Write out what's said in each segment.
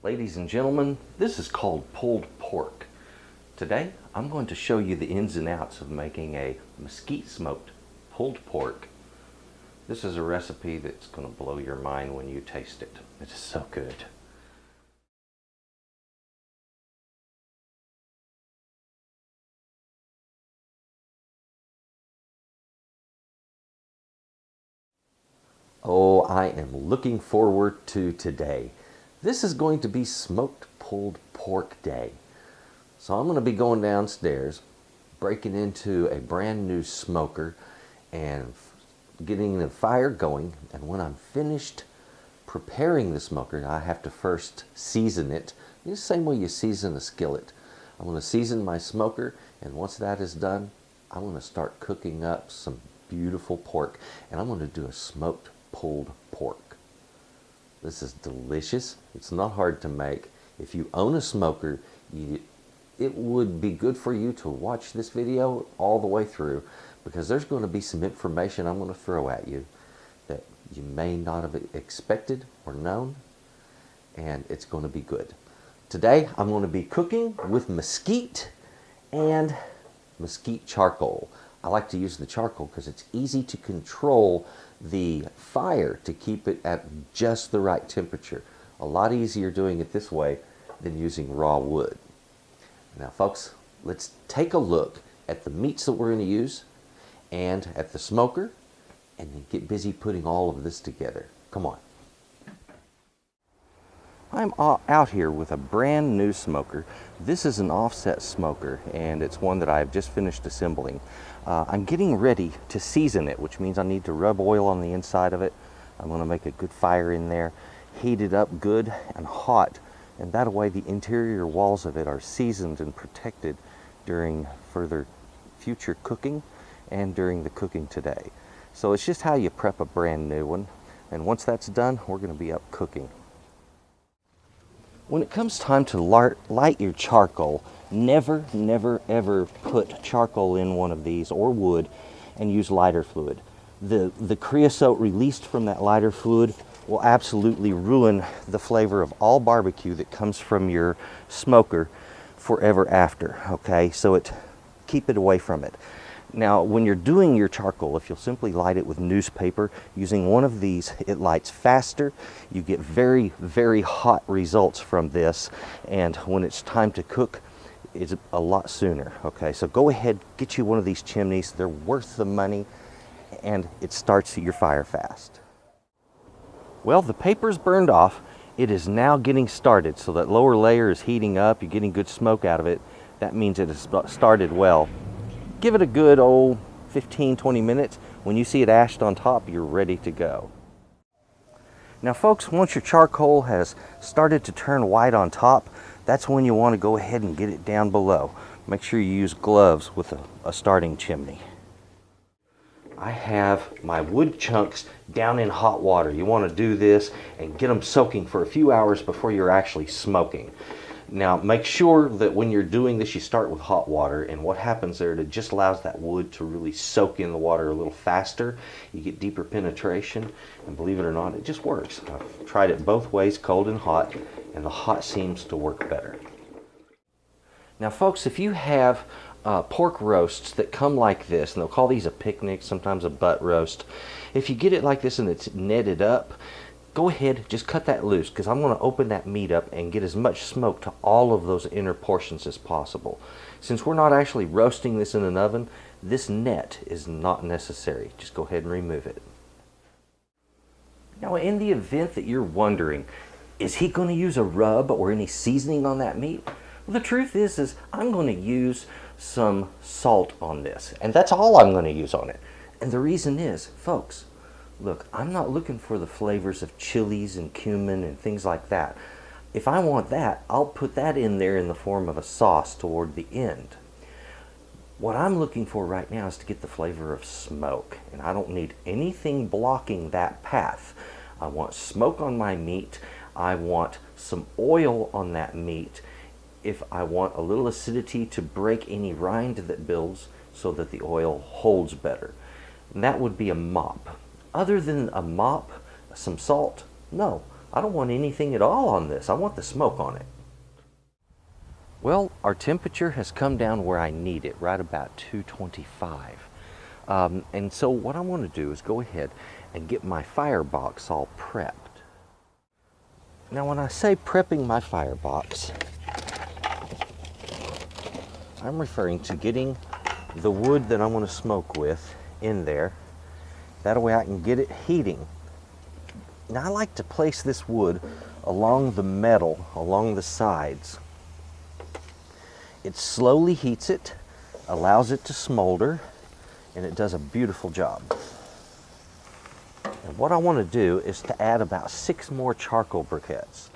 Ladies and gentlemen, this is called pulled pork. Today, I'm going to show you the ins and outs of making a mesquite smoked pulled pork. This is a recipe that's going to blow your mind when you taste it. It is so good. Oh, I am looking forward to today. This is going to be smoked pulled pork day. So I'm going to be going downstairs, breaking into a brand new smoker and getting the fire going. And when I'm finished preparing the smoker, I have to first season it the same way you season a skillet. I'm going to season my smoker, and once that is done, I'm going to start cooking up some beautiful pork, and I'm going to do a smoked pulled pork. This is delicious. It's not hard to make. If you own a smoker, it would be good for you to watch this video all the way through, because there's going to be some information I'm going to throw at you that you may not have expected or known, and it's going to be good. Today I'm going to be cooking with mesquite and mesquite charcoal. I like to use the charcoal because it's easy to control the fire to keep it at just the right temperature. A lot easier doing it this way than using raw wood. Now folks, let's take a look at the meats that we're going to use and at the smoker, and then get busy putting all of this together. Come on. I'm out here with a brand new smoker. This is an offset smoker, and it's one that I've just finished assembling. I'm getting ready to season it, which means I need to rub oil on the inside of it. I'm going to make a good fire in there, heat it up good and hot, and that way the interior walls of it are seasoned and protected during further future cooking and during the cooking today. So it's just how you prep a brand new one, and once that's done, we're going to be up cooking. When it comes time to light your charcoal, never, ever put charcoal in one of these or wood and use lighter fluid. The creosote released from that lighter fluid will absolutely ruin the flavor of all barbecue that comes from your smoker forever after, okay? So keep it away from it. Now, when you're doing your charcoal, if you'll simply light it with newspaper, using one of these, it lights faster. You get very, very hot results from this, and when it's time to cook, it's a lot sooner, okay? So go ahead, get you one of these chimneys. They're worth the money, and it starts your fire fast. Well, the paper's burned off. It is now getting started, so that lower layer is heating up. You're getting good smoke out of it. That means it has started well. Give it a good old 15-20 minutes. When you see it ashed on top, you're ready to go. Now folks, once your charcoal has started to turn white on top, that's when you want to go ahead and get it down below. Make sure you use gloves with a starting chimney. I have my wood chunks down in hot water. You want to do this and get them soaking for a few hours before you're actually smoking. Now make sure that when you're doing this, you start with hot water, and what happens there, it just allows that wood to really soak in the water a little faster. You get deeper penetration, and believe it or not, it just works. I've tried it both ways, cold and hot, and the hot seems to work better. Now folks, if you have pork roasts that come like this, and they'll call these a picnic, sometimes a butt roast. If you get it like this and it's netted up, go ahead, just cut that loose, because I'm going to open that meat up and get as much smoke to all of those inner portions as possible. Since we're not actually roasting this in an oven, this net is not necessary. Just go ahead and remove it. Now, in the event that you're wondering, is he going to use a rub or any seasoning on that meat? Well, the truth is I'm going to use some salt on this, and that's all I'm going to use on it. And the reason is, folks, look, I'm not looking for the flavors of chilies and cumin and things like that. If I want that, I'll put that in there in the form of a sauce toward the end. What I'm looking for right now is to get the flavor of smoke, and I don't need anything blocking that path. I want smoke on my meat. I want some oil on that meat. If I want a little acidity to break any rind that builds so that the oil holds better. And that would be a mop. Other than a mop, some salt, no. I don't want anything at all on this. I want the smoke on it. Well, our temperature has come down where I need it, right about 225. And so what I want to do is go ahead and get my firebox all prepped. Now when I say prepping my firebox, I'm referring to getting the wood that I want to smoke with in there. That way I can get it heating. Now I like to place this wood along the metal, along the sides. It slowly heats it, allows it to smolder, and it does a beautiful job. And what I want to do is to add about 6 more charcoal briquettes.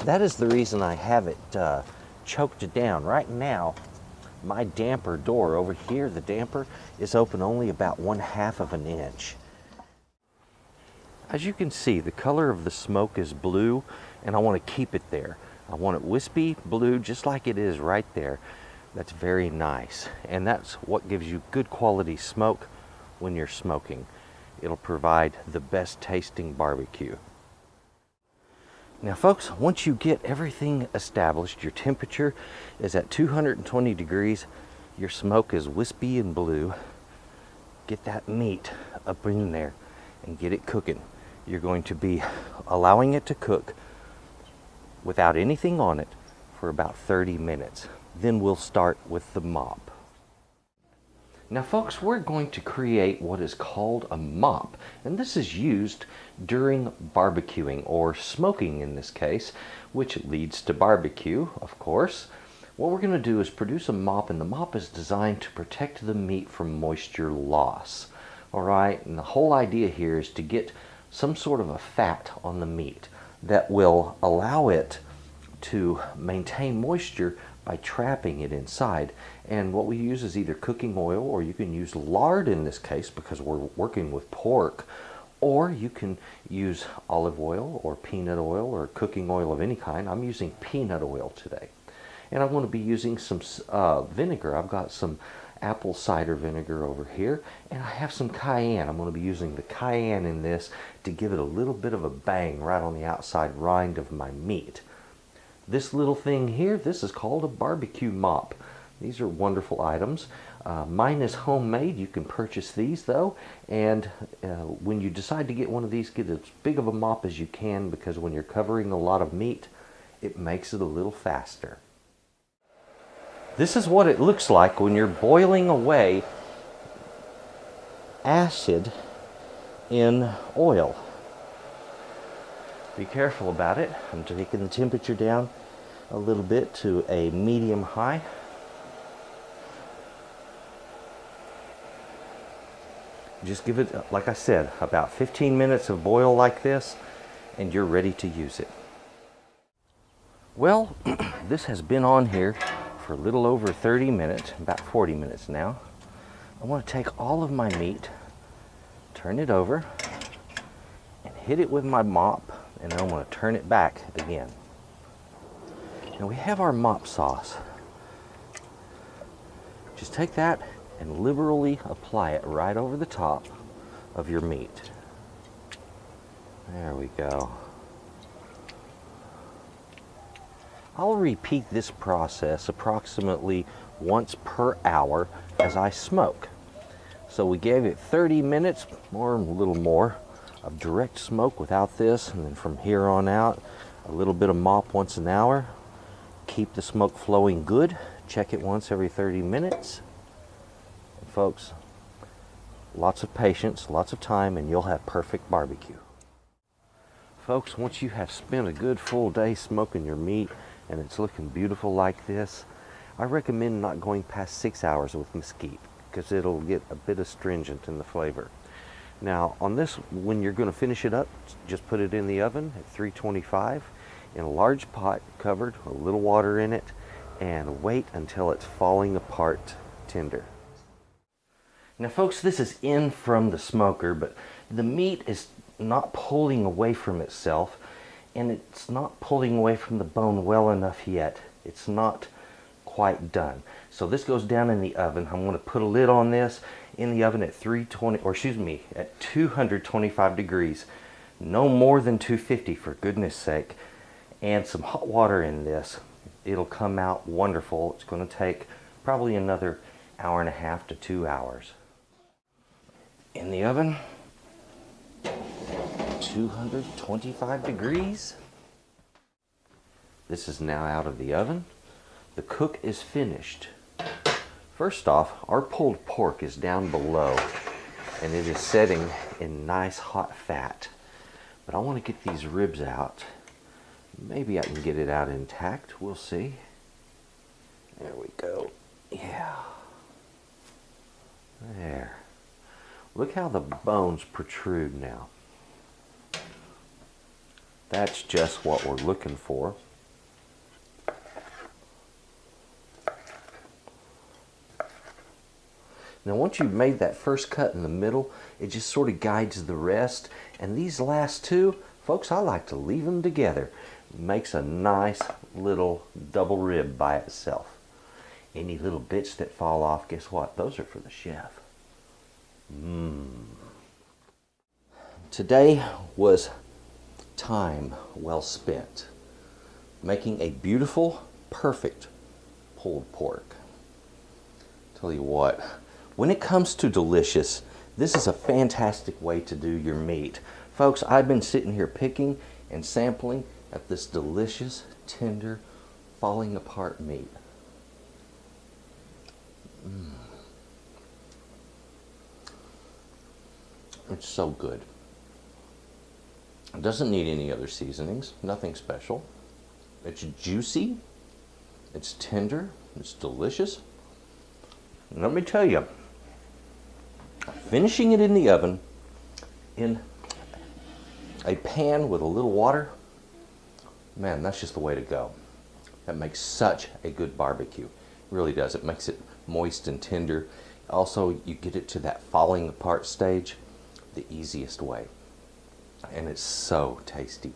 That is the reason I have it choked down. Right now, my damper door over here, the damper, is open only about 1/2 of an inch. As you can see, the color of the smoke is blue, and I want to keep it there. I want it wispy blue, just like it is right there. That's very nice, and that's what gives you good quality smoke when you're smoking. It'll provide the best tasting barbecue. Now folks, once you get everything established, your temperature is at 220 degrees, your smoke is wispy and blue, get that meat up in there and get it cooking. You're going to be allowing it to cook without anything on it for about 30 minutes. Then we'll start with the mop. Now folks, we're going to create what is called a mop, and this is used during barbecuing, or smoking in this case, which leads to barbecue, of course. What we're going to do is produce a mop, and the mop is designed to protect the meat from moisture loss. Alright, and the whole idea here is to get some sort of a fat on the meat that will allow it to maintain moisture by trapping it inside. And what we use is either cooking oil, or you can use lard in this case because we're working with pork, or you can use olive oil or peanut oil or cooking oil of any kind. I'm using peanut oil today. And I'm going to be using some vinegar. I've got some apple cider vinegar over here, and I have some cayenne. I'm going to be using the cayenne in this to give it a little bit of a bang right on the outside rind of my meat. This little thing here, this is called a barbecue mop. These are wonderful items. Mine is homemade. You can purchase these though, and when you decide to get one of these, get as big of a mop as you can, because when you're covering a lot of meat, it makes it a little faster. This is what it looks like when you're boiling away acid in oil. Be careful about it. I'm taking the temperature down a little bit to a medium high. Just give it, like I said, about 15 minutes of boil like this, and you're ready to use it. Well, this has been on here for a little over 30 minutes, about 40 minutes now. I want to take all of my meat, turn it over, and hit it with my mop, and then I want to turn it back again. Now we have our mop sauce. Just take that and liberally apply it right over the top of your meat. There we go. I'll repeat this process approximately once per hour as I smoke. So we gave it 30 minutes, or a little more, of direct smoke without this, and then from here on out, a little bit of mop once an hour. Keep the smoke flowing good. Check it once every 30 minutes. And folks, lots of patience, lots of time, and you'll have perfect barbecue. Folks, once you have spent a good full day smoking your meat and it's looking beautiful like this, I recommend not going past 6 hours with mesquite, because it'll get a bit astringent in the flavor. Now on this, when you're going to finish it up, just put it in the oven at 325 in a large pot covered, a little water in it, and wait until it's falling apart tender. Now folks, this is in from the smoker, but the meat is not pulling away from itself, and it's not pulling away from the bone well enough yet. It's not quite done. So this goes down in the oven. I'm going to put a lid on this in the oven at 225 degrees. No more than 250 for goodness sake. And some hot water in this. It'll come out wonderful. It's going to take probably another hour and a half to 2 hours. In the oven, 225 degrees. This is now out of the oven. The cook is finished. First off, our pulled pork is down below and it is setting in nice hot fat. But I want to get these ribs out. Maybe I can get it out intact. We'll see. There we go. Yeah. There. Look how the bones protrude now. That's just what we're looking for. Now once you've made that first cut in the middle, it just sort of guides the rest. And these last two, folks, I like to leave them together. It makes a nice little double rib by itself. Any little bits that fall off, guess what? Those are for the chef. Today was time well spent making a beautiful, perfect pulled pork. Tell you what, when it comes to delicious, this is a fantastic way to do your meat. Folks, I've been sitting here picking and sampling at this delicious, tender, falling apart meat. It's so good. It doesn't need any other seasonings, nothing special. It's juicy, it's tender, it's delicious. And let me tell you, finishing it in the oven in a pan with a little water, man, that's just the way to go. That makes such a good barbecue. It really does. It makes it moist and tender. Also, you get it to that falling apart stage the easiest way. And it's so tasty.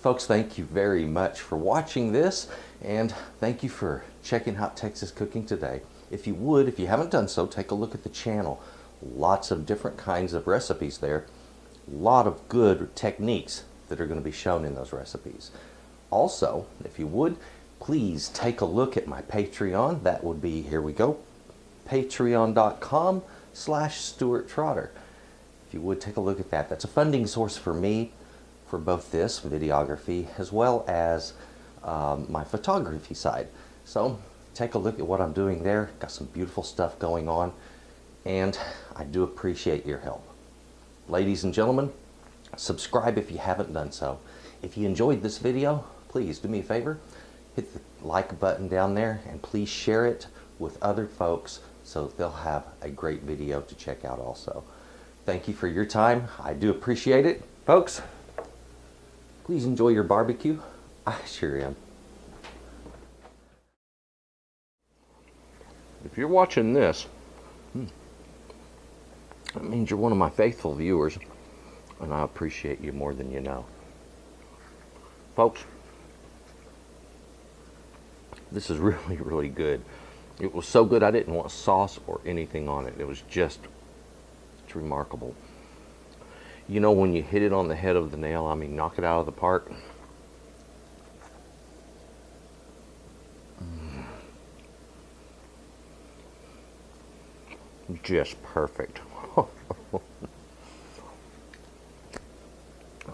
Folks, thank you very much for watching this, and thank you for checking out Texas Cooking Today. If you would, if you haven't done so, take a look at the channel. Lots of different kinds of recipes there. A lot of good techniques that are going to be shown in those recipes. Also, if you would, please take a look at my Patreon. That would be, here we go, patreon.com/Stuart Trotter. If you would take a look at that. That's a funding source for me for both this videography as well as my photography side. So take a look at what I'm doing there. Got some beautiful stuff going on, and I do appreciate your help. Ladies and gentlemen, subscribe if you haven't done so. If you enjoyed this video, please do me a favor, hit the like button down there, and please share it with other folks so they'll have a great video to check out also. Thank you for your time. I do appreciate it. Folks, please enjoy your barbecue. I sure am. If you're watching this, that means you're one of my faithful viewers, and I appreciate you more than you know. Folks, this is really, really good. It was so good I didn't want sauce or anything on it. It was just, it's remarkable. You know, when you hit it on the head of the nail, I mean, knock it out of the park. Just perfect.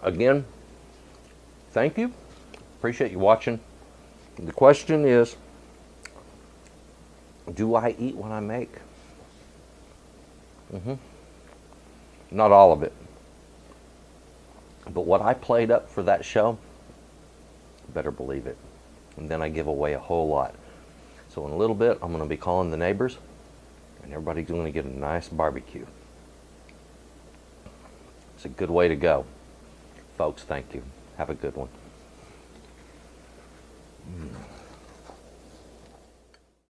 Again, thank you. Appreciate you watching. The question is, do I eat what I make? Not all of it. But what I played up for that show, better believe it. And then I give away a whole lot. So in a little bit, I'm going to be calling the neighbors, and everybody's going to get a nice barbecue. It's a good way to go. Folks, thank you. Have a good one.